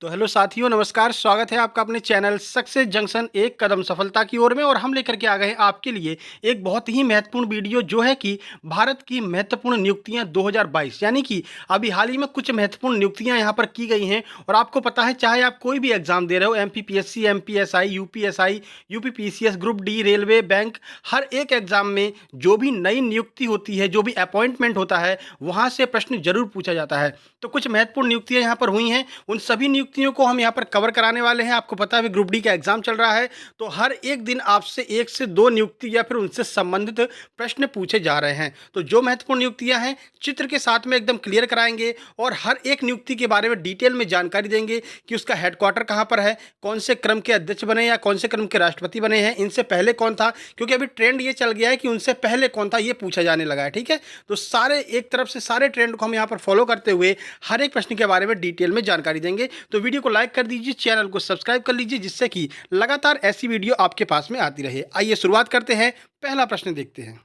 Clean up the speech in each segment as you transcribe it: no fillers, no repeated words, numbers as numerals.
तो हेलो साथियों, नमस्कार। स्वागत है आपका अपने चैनल सक्सेस जंक्शन एक कदम सफलता की ओर में। और हम लेकर के आ गए हैं आपके लिए एक बहुत ही महत्वपूर्ण वीडियो, जो है कि भारत की महत्वपूर्ण नियुक्तियां 2022, यानी कि अभी हाल ही में कुछ महत्वपूर्ण नियुक्तियां यहां पर की गई हैं। और आपको पता है, चाहे आप कोई भी एग्जाम दे रहे हो, MPPSC, MPSI, UPSI, UPPCS, group D, railway, bank, हर एक एग्जाम में जो भी नई नियुक्ति होती है, जो भी अपॉइंटमेंट होता है, वहां से प्रश्न जरूर पूछा जाता है। तो कुछ महत्वपूर्ण नियुक्तियां यहां पर हुई हैं, उन सभी नियुक्तियों को हम यहाँ पर कवर कराने वाले हैं। आपको पता है अभी ग्रुप डी का एग्जाम चल रहा है, तो हर एक दिन आपसे 1 से 2 नियुक्ति या फिर उनसे संबंधित प्रश्न पूछे जा रहे हैं। तो जो महत्वपूर्ण नियुक्तियां हैं, चित्र के साथ में एकदम क्लियर कराएंगे और हर एक नियुक्ति के बारे में डिटेल में जानकारी देंगे कि उसका हेडक्वार्टर कहाँ पर है, कौन से क्रम के अध्यक्ष बने या कौन से क्रम के राष्ट्रपति बने हैं, इनसे पहले कौन था, क्योंकि अभी ट्रेंड ये चल गया है कि उनसे पहले कौन था, ये पूछा जाने लगा है। ठीक है, तो सारे एक तरफ से सारे ट्रेंड को हम यहाँ पर फॉलो करते हुए हर एक प्रश्न के बारे में डिटेल में जानकारी देंगे। तो वीडियो को लाइक कर दीजिए, चैनल को सब्सक्राइब कर लीजिए, जिससे कि लगातार ऐसी वीडियो आपके पास में आती रहे। आइए शुरुआत करते हैं, पहला प्रश्न देखते हैं।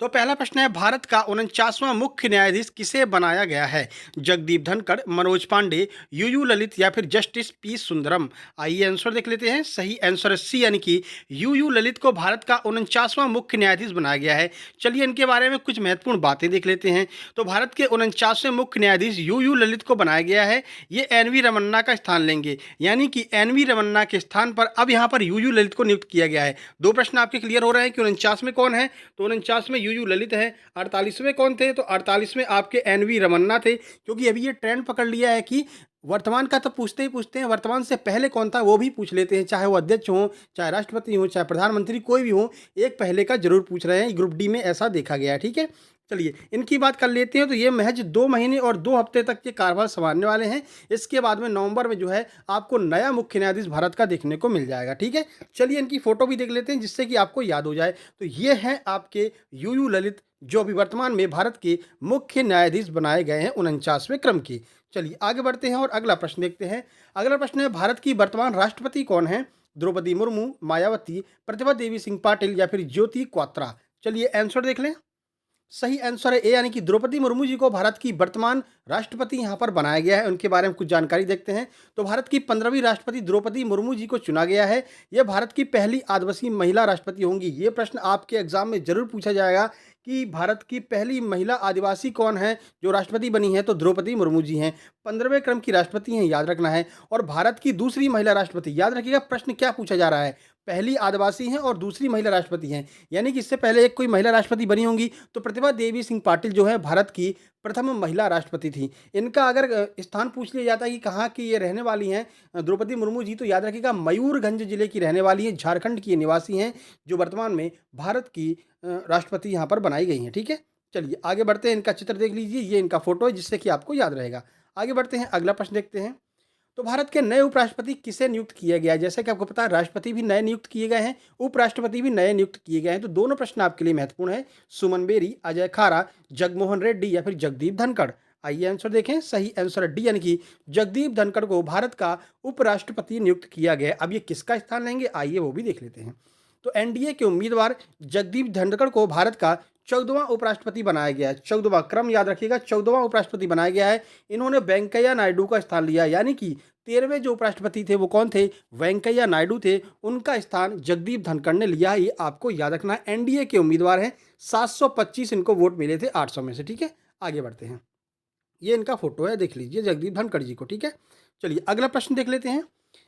तो पहला प्रश्न है, भारत का 49वां मुख्य न्यायाधीश किसे बनाया गया है? जगदीप धनखड़, मनोज पांडे, यूयू ललित या फिर जस्टिस पी सुंदरम। आइए आंसर देख लेते हैं। सही आंसर है सी, यानी कि यूयू ललित को भारत का 49वां मुख्य न्यायाधीश बनाया गया है। चलिए इनके बारे में कुछ महत्वपूर्ण बातें देख लेते हैं। तो भारत के 49वें मुख्य न्यायाधीश यूयू ललित को बनाया गया है। ये एन वी रमन्ना का स्थान लेंगे, यानी कि एन वी रमन्ना के स्थान पर अब यहाँ पर यूयू ललित को नियुक्त किया गया है। दो प्रश्न आपके क्लियर हो रहे हैं कि 49 में कौन है, तो 49 में यूयू ललित है। 48वें कौन थे, तो 48वें आपके एन वी रमन्ना थे। क्योंकि अभी ये ट्रेंड पकड़ लिया है कि वर्तमान का तो पूछते ही पूछते हैं, वर्तमान से पहले कौन था वो भी पूछ लेते हैं, चाहे वो अध्यक्ष हो, चाहे राष्ट्रपति हो, चाहे प्रधानमंत्री, कोई भी हो, एक पहले का जरूर पूछ रहे हैं। ग्रुप डी में ऐसा देखा गया है। ठीक है, चलिए इनकी बात कर लेते हैं। तो ये महज 2 महीने और 2 हफ्ते तक के कार्यभार संभालने वाले हैं। इसके बाद में नवंबर में जो है आपको नया मुख्य न्यायाधीश भारत का देखने को मिल जाएगा। ठीक है, चलिए इनकी फोटो भी देख लेते हैं, जिससे कि आपको याद हो जाए। तो ये हैं आपके यूयू ललित, जो अभी वर्तमान में भारत के मुख्य न्यायाधीश बनाए गए हैं 49वें क्रम के। चलिए आगे बढ़ते हैं और अगला प्रश्न देखते हैं। अगला प्रश्न है, भारत की वर्तमान राष्ट्रपति कौन है? द्रौपदी मुर्मू, मायावती, प्रतिभा देवी सिंह पाटिल या फिर ज्योति क्वात्रा। चलिए आंसर देख लें। सही आंसर है ए, यानी कि द्रौपदी मुर्मू जी को भारत की वर्तमान राष्ट्रपति यहाँ पर बनाया गया है। उनके बारे में कुछ जानकारी देखते हैं। तो भारत की 15वीं राष्ट्रपति द्रौपदी मुर्मू जी को चुना गया है। यह भारत की पहली आदिवासी महिला राष्ट्रपति होंगी। ये प्रश्न आपके एग्जाम में जरूर पूछा जाएगा कि भारत की पहली महिला आदिवासी कौन है जो राष्ट्रपति बनी है, तो द्रौपदी मुर्मू जी हैं। 15वें क्रम की राष्ट्रपति हैं, याद रखना है। और भारत की दूसरी महिला राष्ट्रपति, याद रखिएगा प्रश्न क्या पूछा जा रहा है, पहली आदिवासी हैं और दूसरी महिला राष्ट्रपति हैं, यानी कि इससे पहले एक कोई महिला राष्ट्रपति बनी होंगी। तो प्रतिभा देवी सिंह पाटिल जो है भारत की प्रथम महिला राष्ट्रपति थी। इनका अगर स्थान पूछ लिया जाता है कि कहाँ की ये रहने वाली हैं, द्रौपदी मुर्मू जी, तो याद रखिएगा मयूरभंज जिले की रहने वाली हैं, झारखंड की ये निवासी हैं, जो वर्तमान में भारत की राष्ट्रपति यहाँ पर बनाई गई हैं। ठीक है, चलिए आगे बढ़ते हैं। इनका चित्र देख लीजिए, ये इनका फोटो है, जिससे कि आपको याद रहेगा। आगे बढ़ते हैं, अगला प्रश्न देखते हैं। तो भारत के नए उपराष्ट्रपति किसे नियुक्त किया गया है? जैसे कि आपको पता है, राष्ट्रपति भी नए नियुक्त किए गए हैं, उपराष्ट्रपति भी नए नियुक्त किए गए हैं। तो दोनों प्रश्न आपके लिए महत्वपूर्ण है। सुमन बेरी, अजय खारा, जगमोहन रेड्डी या फिर जगदीप धनखड़। आइए आंसर देखें। सही आंसर है डी, यानी कि जगदीप धनखड़ को भारत का उपराष्ट्रपति नियुक्त किया गया है। अब ये किसका स्थान लेंगे, आइए वो भी देख लेते हैं। तो एनडीए के उम्मीदवार जगदीप धनखड़ को भारत का 14वां उपराष्ट्रपति बनाया गया है। 14वां क्रम याद रखिएगा, 14वां उपराष्ट्रपति बनाया गया है। इन्होंने वेंकैया नायडू का स्थान लिया, यानी कि 13वें जो उपराष्ट्रपति थे वो कौन थे, वेंकैया नायडू थे। उनका स्थान जगदीप धनखड़ ने लिया है। ये आपको याद रखना है। एनडीए के उम्मीदवार हैं, 725 इनको वोट मिले थे 800 में से। ठीक है, आगे बढ़ते हैं। ये इनका फोटो है, देख लीजिए जगदीप धनखड़ जी को। ठीक है, चलिए अगला प्रश्न देख लेते हैं।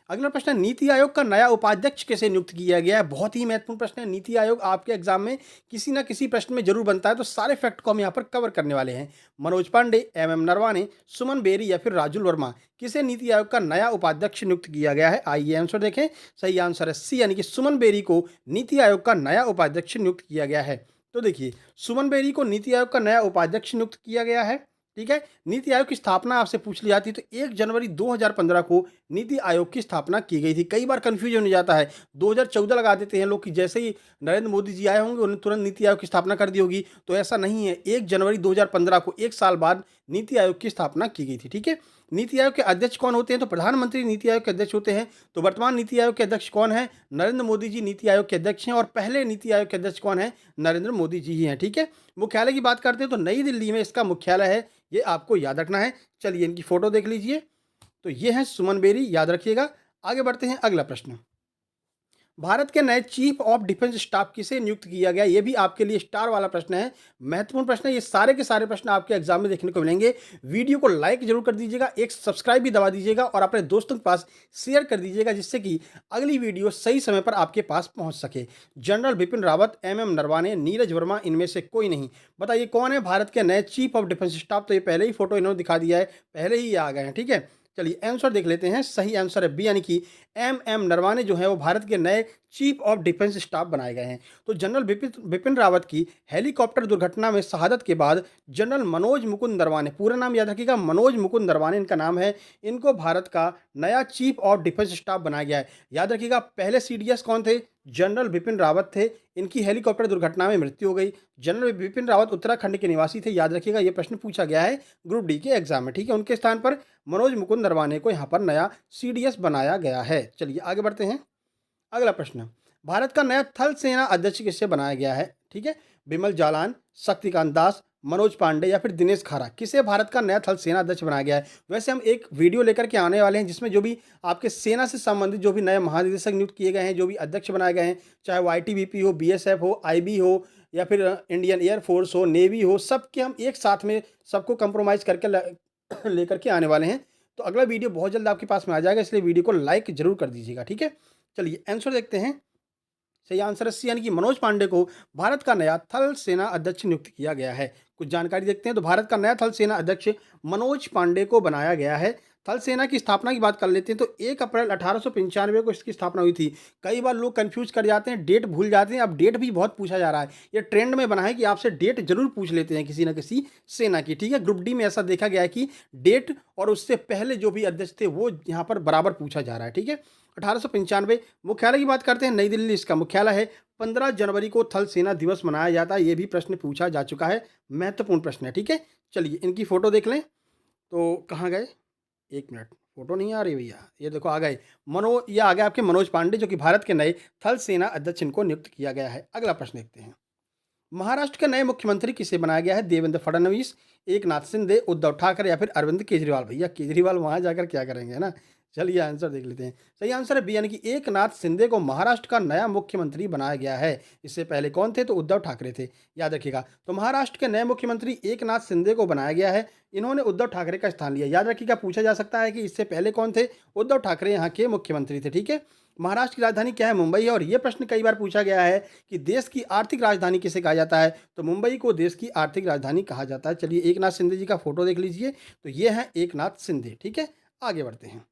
अगला प्रश्न है, नीति आयोग का नया उपाध्यक्ष कैसे नियुक्त किया गया है? बहुत ही महत्वपूर्ण प्रश्न है। नीति आयोग आपके एग्जाम में किसी ना किसी प्रश्न में जरूर बनता है, तो सारे फैक्ट को हम यहाँ पर कवर करने वाले हैं। मनोज पांडे, एम नरवाने, सुमन बेरी या फिर राजुल वर्मा, किसे नीति आयोग का नया उपाध्यक्ष नियुक्त किया गया है? आइए आंसर देखें। सही आंसर है सी, यानी कि सुमन बेरी को नीति आयोग का नया उपाध्यक्ष नियुक्त किया गया है। तो देखिए, सुमन बेरी को नीति आयोग का नया उपाध्यक्ष नियुक्त किया गया है। ठीक है, नीति आयोग की स्थापना आपसे पूछ ली जाती है, तो 1 जनवरी 2015 को नीति आयोग की स्थापना की गई थी। कई बार कंफ्यूजन हो जाता है, 2014 लगा देते हैं लोग कि जैसे ही नरेंद्र मोदी जी आए होंगे उन्होंने तुरंत नीति आयोग की स्थापना कर दी होगी, तो ऐसा नहीं है। 1 जनवरी 2015 को, 1 साल बाद नीति आयोग की स्थापना की गई थी। ठीक है, नीति आयोग के अध्यक्ष कौन होते हैं, तो प्रधानमंत्री नीति आयोग के अध्यक्ष होते हैं। तो वर्तमान नीति आयोग के अध्यक्ष कौन है, नरेंद्र मोदी जी नीति आयोग के अध्यक्ष हैं। और पहले नीति आयोग के अध्यक्ष कौन है, नरेंद्र मोदी जी ही हैं। ठीक है, मुख्यालय की बात करते हैं तो नई दिल्ली में इसका मुख्यालय है, ये आपको याद रखना है। चलिए इनकी फोटो देख लीजिए। तो ये हैं सुमन बेरी, याद रखिएगा। आगे बढ़ते हैं, अगला प्रश्न। भारत के नए चीफ ऑफ डिफेंस स्टाफ किसे नियुक्त किया गया? ये भी आपके लिए स्टार वाला प्रश्न है, महत्वपूर्ण प्रश्न है। ये सारे के सारे प्रश्न आपके एग्जाम में देखने को मिलेंगे। वीडियो को लाइक जरूर कर दीजिएगा, एक सब्सक्राइब भी दबा दीजिएगा और अपने दोस्तों के पास शेयर कर दीजिएगा, जिससे कि अगली वीडियो सही समय पर आपके पास पहुंच सके। जनरल बिपिन रावत, एम नरवाने, नीरज वर्मा, इनमें से कोई नहीं। बताइए कौन है भारत के नए चीफ ऑफ डिफेंस स्टाफ? तो ये पहले ही फोटो इन्होंने दिखा दिया है, पहले ही ये आ गए हैं, ठीक है। चलिए आंसर देख लेते हैं। सही आंसर है बी, यानी कि एम नरवाने जो है वो भारत के नए चीफ ऑफ डिफेंस स्टाफ बनाए गए हैं। तो जनरल बिपिन बिपिन रावत की हेलीकॉप्टर दुर्घटना में शहादत के बाद जनरल मनोज मुकुंद नरवाने, पूरा नाम याद रखिएगा, मनोज मुकुंद नरवाने इनका नाम है, इनको भारत का नया चीफ ऑफ डिफेंस स्टाफ बनाया गया है। याद रखिएगा, पहले सीडीएस कौन थे? जनरल बिपिन रावत थे, इनकी हेलीकॉप्टर दुर्घटना में मृत्यु हो गई। जनरल बिपिन रावत उत्तराखंड के निवासी थे, याद रखिएगा, ये प्रश्न पूछा गया है ग्रुप डी के एग्जाम में, ठीक है। उनके स्थान पर मनोज मुकुंद नरवाने को यहाँ पर नया सीडीएस बनाया गया है। चलिए आगे बढ़ते हैं, अगला प्रश्न। भारत का नया थल सेना अध्यक्ष किसे बनाया गया है? ठीक है, बिमल जालान, शक्तिकांत दास, मनोज पांडे या फिर दिनेश खारा, किसे भारत का नया थल सेना अध्यक्ष बनाया गया है? वैसे हम एक वीडियो लेकर के आने वाले हैं जिसमें जो भी आपके सेना से संबंधित जो भी नए महानिदेशक नियुक्त किए गए हैं, जो भी अध्यक्ष बनाए गए हैं, चाहे वो आईटीबीपी हो, बीएसएफ हो, आईबी हो या फिर इंडियन एयरफोर्स हो, नेवी हो, सबके हम एक साथ में सबको कंप्रोमाइज करके लेकर के आने वाले हैं। तो अगला वीडियो बहुत जल्द आपके पास में आ जाएगा, इसलिए वीडियो को लाइक जरूर कर दीजिएगा, ठीक है। चलिए आंसर देखते हैं। सही आंसर है सी, यानी कि मनोज पांडे को भारत का नया थल सेना अध्यक्ष नियुक्त किया गया है। कुछ जानकारी देखते हैं। तो भारत का नया थल सेना अध्यक्ष मनोज पांडे को बनाया गया है। थल सेना की स्थापना की बात कर लेते हैं तो 1 अप्रैल 1895 को इसकी स्थापना हुई थी। कई बार लोग कंफ्यूज कर जाते हैं, डेट भूल जाते हैं। अब डेट भी बहुत पूछा जा रहा है, ये ट्रेंड में बना है कि आपसे डेट जरूर पूछ लेते हैं किसी न किसी सेना की, ठीक है। ग्रुप डी में ऐसा देखा गया है कि डेट और उससे पहले जो भी अध्यक्ष थे वो यहाँ पर बराबर पूछा जा रहा है, ठीक है। 1895। मुख्यालय की बात करते हैं, नई दिल्ली इसका मुख्यालय है। 15 जनवरी को थल सेना दिवस मनाया जाता है, ये भी प्रश्न पूछा जा चुका है, महत्वपूर्ण प्रश्न है, ठीक है। चलिए इनकी फोटो देख लें। तो कहाँ गए, एक मिनट, फोटो नहीं आ रही भैया, ये देखो आ गए। ये आ गए आपके मनोज पांडे, जो कि भारत के नए थल सेना अध्यक्ष इनको नियुक्त किया गया है। अगला प्रश्न देखते हैं। महाराष्ट्र के नए मुख्यमंत्री किसे बनाया गया है? देवेंद्र फडणवीस, एकनाथ शिंदे, उद्धव ठाकरे या फिर अरविंद केजरीवाल? भैया केजरीवाल वहां जाकर क्या करेंगे, है ना। चलिए आंसर देख लेते हैं। सही आंसर है बी, यानी कि एकनाथ शिंदे को महाराष्ट्र का नया मुख्यमंत्री बनाया गया है। इससे पहले कौन थे? तो उद्धव ठाकरे थे, याद रखिएगा। तो महाराष्ट्र के नए मुख्यमंत्री एकनाथ शिंदे को बनाया गया है, इन्होंने उद्धव ठाकरे का स्थान लिया। याद रखिएगा, पूछा जा सकता है कि इससे पहले कौन थे? उद्धव ठाकरे यहाँ के मुख्यमंत्री थे, ठीक है। महाराष्ट्र की राजधानी क्या है? मुंबई है। और ये प्रश्न कई बार पूछा गया है कि देश की आर्थिक राजधानी किसे कहा जाता है? तो मुंबई को देश की आर्थिक राजधानी कहा जाता है। चलिए एकनाथ शिंदे जी का फोटो देख लीजिए। तो ये है एकनाथ शिंदे, ठीक है। आगे बढ़ते हैं,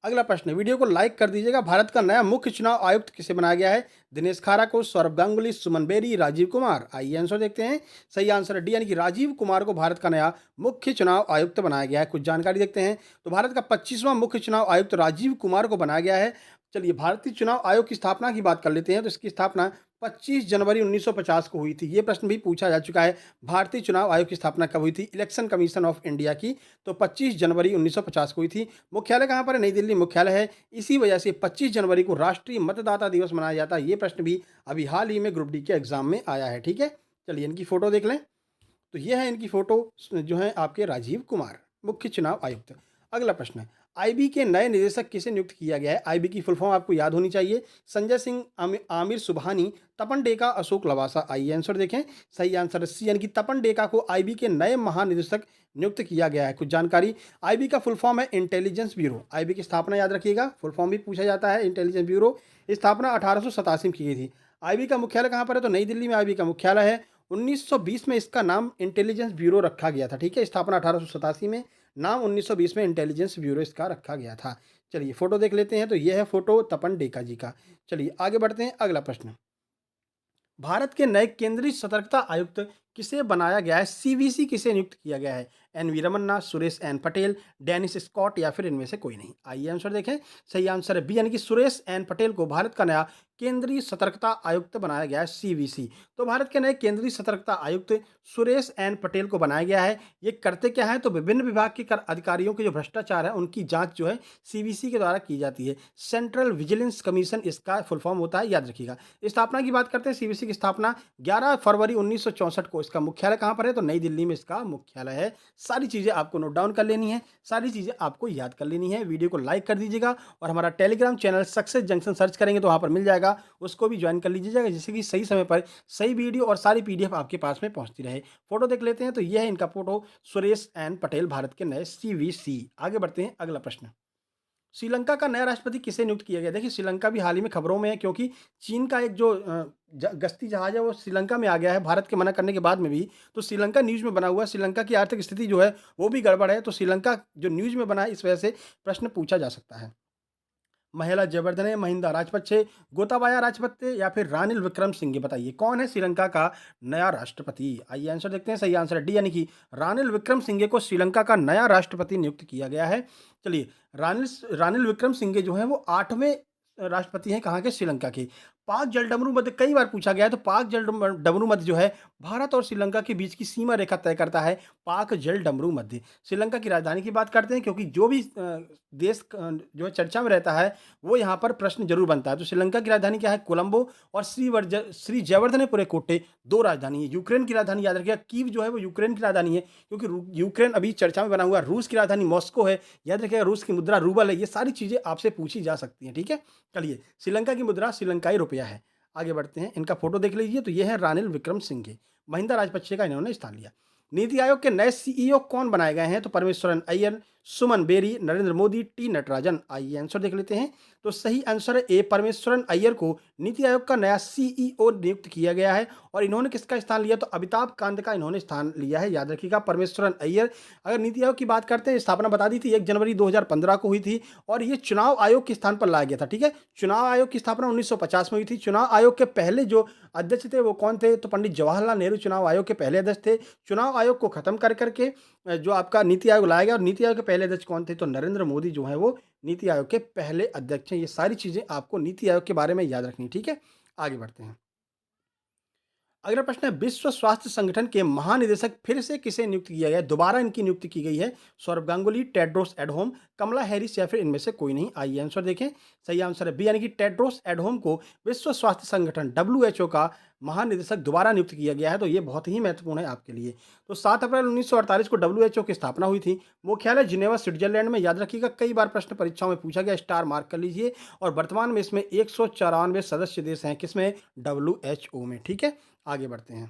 अगला प्रश्न। वीडियो को लाइक कर दीजिएगा। भारत का नया मुख्य चुनाव आयुक्त किसे बनाया गया है? दिनेश खारा को, सौरभ गांगुली, सुमन बेरी, राजीव कुमार? आइए आंसर देखते हैं। सही आंसर है डी, यानी कि राजीव कुमार को भारत का नया मुख्य चुनाव आयुक्त बनाया गया है। कुछ जानकारी देखते हैं। तो भारत का 25वां मुख्य चुनाव आयुक्त राजीव कुमार को बनाया गया है। चलिए भारतीय चुनाव आयोग की स्थापना की बात कर लेते हैं। तो इसकी स्थापना 25 जनवरी 1950 को हुई थी। ये प्रश्न भी पूछा जा चुका है, भारतीय चुनाव आयोग की स्थापना कब हुई थी? इलेक्शन कमीशन ऑफ इंडिया की। तो 25 जनवरी 1950 को हुई थी। मुख्यालय कहाँ पर है? नई दिल्ली मुख्यालय है। इसी वजह से 25 जनवरी को राष्ट्रीय मतदाता दिवस मनाया जाता है। ये प्रश्न भी अभी हाल ही में ग्रुप डी के एग्जाम में आया है, ठीक है। चलिए इनकी फोटो देख लें। तो ये है इनकी फोटो, जो है आपके राजीव कुमार, मुख्य चुनाव आयुक्त। अगला प्रश्न। आईबी के नए निदेशक किसे नियुक्त किया गया है? आईबी की फुल फॉर्म आपको याद होनी चाहिए। संजय सिंह, आमिर सुबहानी, तपन डेका, अशोक लवासा? आइए आंसर देखें। सही आंसर सी, यानी कि तपन डेका को आईबी के नए महानिदेशक नियुक्त किया गया है। कुछ जानकारी। आईबी का फुल फॉर्म है इंटेलिजेंस ब्यूरो। आईबी की स्थापना याद रखिएगा, फुल फॉर्म भी पूछा जाता है इंटेलिजेंस ब्यूरो। स्थापना 1887 में की गई थी। आईबी का मुख्यालय कहाँ पर है? तो नई दिल्ली में आईबी का मुख्यालय है। 1920 में इसका नाम इंटेलिजेंस ब्यूरो रखा गया था, ठीक है। स्थापना 1887 में, नाम 1920 में इंटेलिजेंस ब्यूरो इसका रखा गया था। चलिए फोटो देख लेते हैं। तो यह है फोटो तपन डेका जी का। चलिए आगे बढ़ते हैं, अगला प्रश्न। भारत के नए केंद्रीय सतर्कता आयुक्त किसे बनाया गया है? सीवीसी किसे नियुक्त किया गया है? N V Ramana, Suresh N Patel, Dennis Scott या फिर इनमें से कोई नहीं? आइए आंसर देखें। सही आंसर है बी, यानी कि सुरेश एन पटेल को भारत का नया केंद्रीय सतर्कता आयुक्त बनाया गया है, सीवीसी। तो भारत के नए केंद्रीय सतर्कता आयुक्त सुरेश एन पटेल को बनाया गया है। ये करते क्या है? तो विभिन्न विभाग के अधिकारियों के जो भ्रष्टाचार है उनकी जांच जो है सीवीसी के द्वारा की जाती है। सेंट्रल विजिलेंस कमीशन इसका फुल फॉर्म होता है, याद रखिएगा। स्थापना की बात करते हैं। सीवीसी की स्थापना 11 फरवरी 1964 को इसका मुख्यालय कहाँ पर है? तो नई दिल्ली में इसका मुख्यालय है। सारी चीज़ें आपको नोट डाउन कर लेनी है, सारी चीज़ें आपको याद कर लेनी है। वीडियो को लाइक कर दीजिएगा और हमारा Telegram channel success junction search करेंगे तो वहाँ पर मिल जाएगा, उसको भी ज्वाइन कर लीजिएगा, जिससे कि सही समय पर सही वीडियो और सारी पीडीएफ आपके पास में पहुँचती रहे। फ़ोटो देख लेते हैं, तो ये है इनका फ़ोटो, सुरेश एन पटेल, भारत के नए सीवीसी। आगे बढ़ते हैं, अगला प्रश्न। श्रीलंका का नया राष्ट्रपति किसे नियुक्त किया गया? देखिए, श्रीलंका भी हाल ही में खबरों में है, क्योंकि चीन का एक जो गश्ती जहाज है वो श्रीलंका में आ गया है, भारत के मना करने के बाद में भी। तो श्रीलंका न्यूज़ में बना हुआ है, श्रीलंका की आर्थिक स्थिति जो है वो भी गड़बड़ है, तो श्रीलंका जो न्यूज़ में बना है, इस वजह से प्रश्न पूछा जा सकता है। महिला जयवर्धने, महिंदा राजपक्षे, गोताबाया राजपक्षे या फिर रानिल विक्रमसिंघे, बताइए कौन है श्रीलंका का नया राष्ट्रपति? आइए आंसर देखते हैं। सही आंसर है डी, यानी कि रानिल विक्रमसिंघे को श्रीलंका का नया राष्ट्रपति नियुक्त किया गया है। चलिए, रानिल रानिल विक्रमसिंघे जो है वो 8वें राष्ट्रपति हैं, कहाँ के? श्रीलंका के। पाक जलडमरू मध्य कई बार पूछा गया है, तो पाक जलडमरू मध्य जो है भारत और श्रीलंका के बीच की सीमा रेखा तय करता है, पाक जलडमरू मध्य। श्रीलंका की राजधानी की बात करते हैं, क्योंकि जो भी देश जो है चर्चा में रहता है, वो यहाँ पर प्रश्न जरूर बनता है। तो श्रीलंका की राजधानी क्या है? कोलंबो। और श्री जयवर्धनेपुरे कोट्टे, दो राजधानी है। यूक्रेन की राजधानी याद रखिएगा, कीव जो है वो यूक्रेन की राजधानी है, क्योंकि यूक्रेन अभी चर्चा में बना हुआ है। रूस की राजधानी मॉस्को है, याद रखिएगा, रूस की मुद्रा रूबल है। ये सारी चीजें आपसे पूछी जा सकती हैं, ठीक है। चलिए, श्रीलंका की मुद्रा श्रीलंकाई रुपया है। आगे बढ़ते हैं, इनका फोटो देख लीजिए, तो ये है रानिल विक्रमसिंघे, महिंदा राजपक्षे का इन्होंने स्थान लिया। नीति आयोग के नए सीईओ कौन बनाए गए हैं? तो परमेश्वरन अय्यर, सुमन बेरी, नरेंद्र मोदी, टी नटराजन। आइए आंसर देख लेते हैं। तो सही आंसर है ए, परमेश्वरन अय्यर को नीति आयोग का नया सीईओ नियुक्त किया गया है। और इन्होंने किसका स्थान लिया? तो अमिताभ कांत का इन्होंने स्थान लिया है, याद रखिएगा, परमेश्वरन अय्यर। अगर नीति आयोग की बात करते हैं, स्थापना बता दी थी 1 जनवरी 2015 को हुई थी, और ये चुनाव आयोग के स्थान पर लाया गया था, ठीक है। चुनाव आयोग की स्थापना 1950 में हुई थी। चुनाव आयोग के पहले जो अध्यक्ष थे वो कौन थे? तो पंडित जवाहरलाल नेहरू चुनाव आयोग के पहले अध्यक्ष थे। चुनाव आयोग को खत्म कर करके जो आपका नीति आयोग लाया गया, और नीति आयोग के पहले अध्यक्ष कौन थे? तो नरेंद्र मोदी जो है वो नीति आयोग के पहले अध्यक्ष हैं। ये सारी चीजें आपको नीति आयोग के बारे में याद रखनी, ठीक है। आगे बढ़ते हैं, अगला प्रश्न है, विश्व स्वास्थ्य संगठन के महानिदेशक फिर से किसे नियुक्त किया गया है? दोबारा इनकी नियुक्ति की गई है। सौरभ गांगुली, टेड्रोस एडहोम, कमला हैरिस या फिर इनमें से कोई नहीं। आइए आंसर देखें। सही आंसर है बी, यानी कि टेड्रोस एडहोम को विश्व स्वास्थ्य संगठन WHO का महानिदेशक दोबारा नियुक्त किया गया है। तो ये बहुत ही महत्वपूर्ण है आपके लिए। तो 7 अप्रैल 1948 को WHO की स्थापना हुई थी। मुख्यालय जिनेवा, स्विट्जरलैंड में, याद रखिएगा, कई बार प्रश्न परीक्षाओं में पूछा गया, स्टार मार्क कर लीजिए। और वर्तमान में इसमें 194 सदस्य देश हैं, किसमें? WHO में, ठीक है। आगे बढ़ते हैं,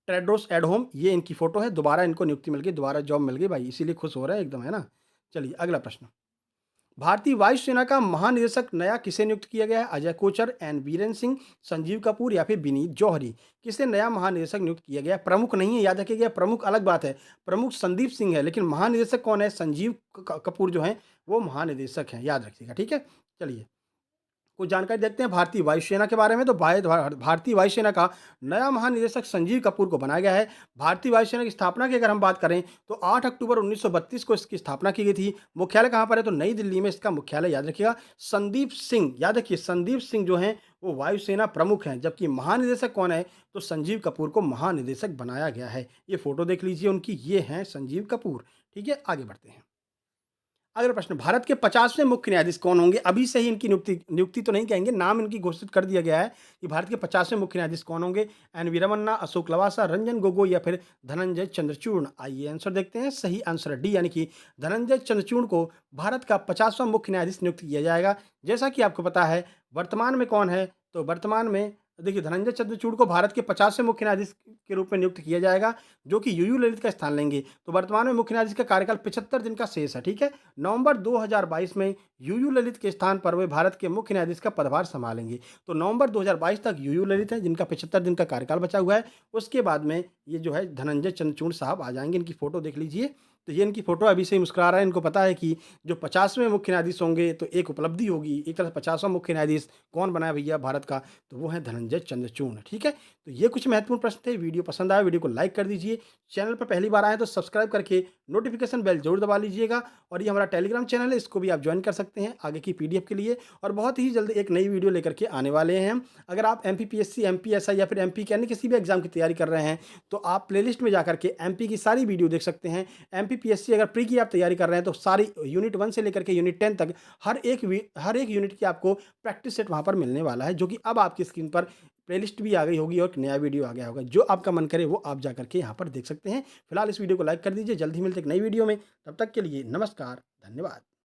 टेड्रोस एडहोम, ये इनकी फोटो है, दोबारा इनको नियुक्ति मिल गई, दोबारा जॉब मिल गई भाई, इसीलिए खुश हो रहा है एकदम, है ना। चलिए, अगला प्रश्न। भारतीय वायुसेना का महानिदेशक नया किसे नियुक्त किया गया है? अजय कोचर, एन बीरेन सिंह, संजीव कपूर या फिर विनीत जौहरी। किसे नया महानिदेशक नियुक्त किया गया? प्रमुख नहीं है, याद रखिएगा, प्रमुख अलग बात है। प्रमुख संदीप सिंह है, लेकिन महानिदेशक कौन है? संजीव कपूर जो है वो महानिदेशक हैं, याद रखिएगा, ठीक है। चलिए, कुछ जानकारी देखते हैं भारतीय वायुसेना के बारे में। तो भारतीय वायुसेना का नया महानिदेशक संजीव कपूर को बनाया गया है। भारतीय वायुसेना की स्थापना की अगर हम बात करें, तो 8 अक्टूबर 1932 को इसकी स्थापना की गई थी। मुख्यालय कहाँ पर है? तो नई दिल्ली में इसका मुख्यालय, याद रखिएगा। संदीप सिंह, याद रखिए, संदीप सिंह जो हैं वो वायुसेना प्रमुख हैं, जबकि महानिदेशक कौन है? तो संजीव कपूर को महानिदेशक बनाया गया है। ये फोटो देख लीजिए उनकी, ये हैं संजीव कपूर, ठीक है। आगे बढ़ते हैं, अगला प्रश्न, भारत के 50वें मुख्य न्यायाधीश कौन होंगे? अभी से ही इनकी नियुक्ति तो नहीं कहेंगे, नाम इनकी घोषित कर दिया गया है कि भारत के 50वें मुख्य न्यायाधीश कौन होंगे। एन वी रमन्ना, अशोक लवासा, रंजन गोगोई या फिर धनंजय चंद्रचूड़। आइए आंसर देखते हैं। सही आंसर डी, यानी कि धनंजय चंद्रचूड़ को भारत का 50वां मुख्य न्यायाधीश नियुक्त किया जाएगा। जैसा कि आपको पता है, वर्तमान में कौन है? तो वर्तमान में देखिए, धनंजय चंद्रचूड़ को भारत के 50वें मुख्य न्यायाधीश के रूप में नियुक्त किया जाएगा, जो कि यूयू ललित का स्थान लेंगे। तो वर्तमान में मुख्य न्यायाधीश का कार्यकाल 75 दिन का शेष है, ठीक है। नवंबर 2022 में यूयू ललित के स्थान पर वे भारत के मुख्य न्यायाधीश का पदभार संभालेंगे। तो नवंबर 2022 तक यूयू ललित है, जिनका 75 दिन का कार्यकाल बचा हुआ है। उसके बाद में ये जो है धनंजय चंद्रचूड़ साहब आ जाएंगे। इनकी फोटो देख लीजिए, तो ये इनकी फोटो अभी से ही मुस्कुरा रहा है। इनको पता है कि जो 50वें मुख्य न्यायाधीश होंगे तो एक उपलब्धि होगी। एक तरह से 50वां मुख्य न्यायाधीश कौन बना है भैया भारत का? तो वो है धनंजय चंद्रचूड़, ठीक है। तो ये कुछ महत्वपूर्ण प्रश्न थे। वीडियो पसंद आया, वीडियो को लाइक कर दीजिए। चैनल पर पहली बार आए तो सब्सक्राइब करके नोटिफिकेशन बेल जरूर दबा लीजिएगा। और ये हमारा टेलीग्राम चैनल है, इसको भी आप ज्वाइन कर सकते हैं आगे की पीडीएफ के लिए। और बहुत ही जल्द एक नई वीडियो लेकर के आने वाले हैं हम। अगर आप MPPSC, MPSI या फिर MP के अन्य किसी भी एग्जाम की तैयारी कर रहे हैं, तो आप प्लेलिस्ट में जाकर के MP की सारी वीडियो देख सकते हैं। MPPSC अगर प्री की आप तैयारी कर रहे हैं, तो सारी यूनिट 1 से लेकर के यूनिट 10 तक हर एक यूनिट की आपको प्रैक्टिस सेट वहाँ पर मिलने वाला है, जो कि अब आपकी स्क्रीन पर प्लेलिस्ट भी आ गई होगी और एक नया वीडियो आ गया होगा। जो आपका मन करे वो आप जा कर के यहाँ पर देख सकते हैं। फिलहाल इस वीडियो को लाइक कर दीजिए। जल्द ही मिलते हैं एक नई वीडियो में। तब तक के लिए नमस्कार, धन्यवाद।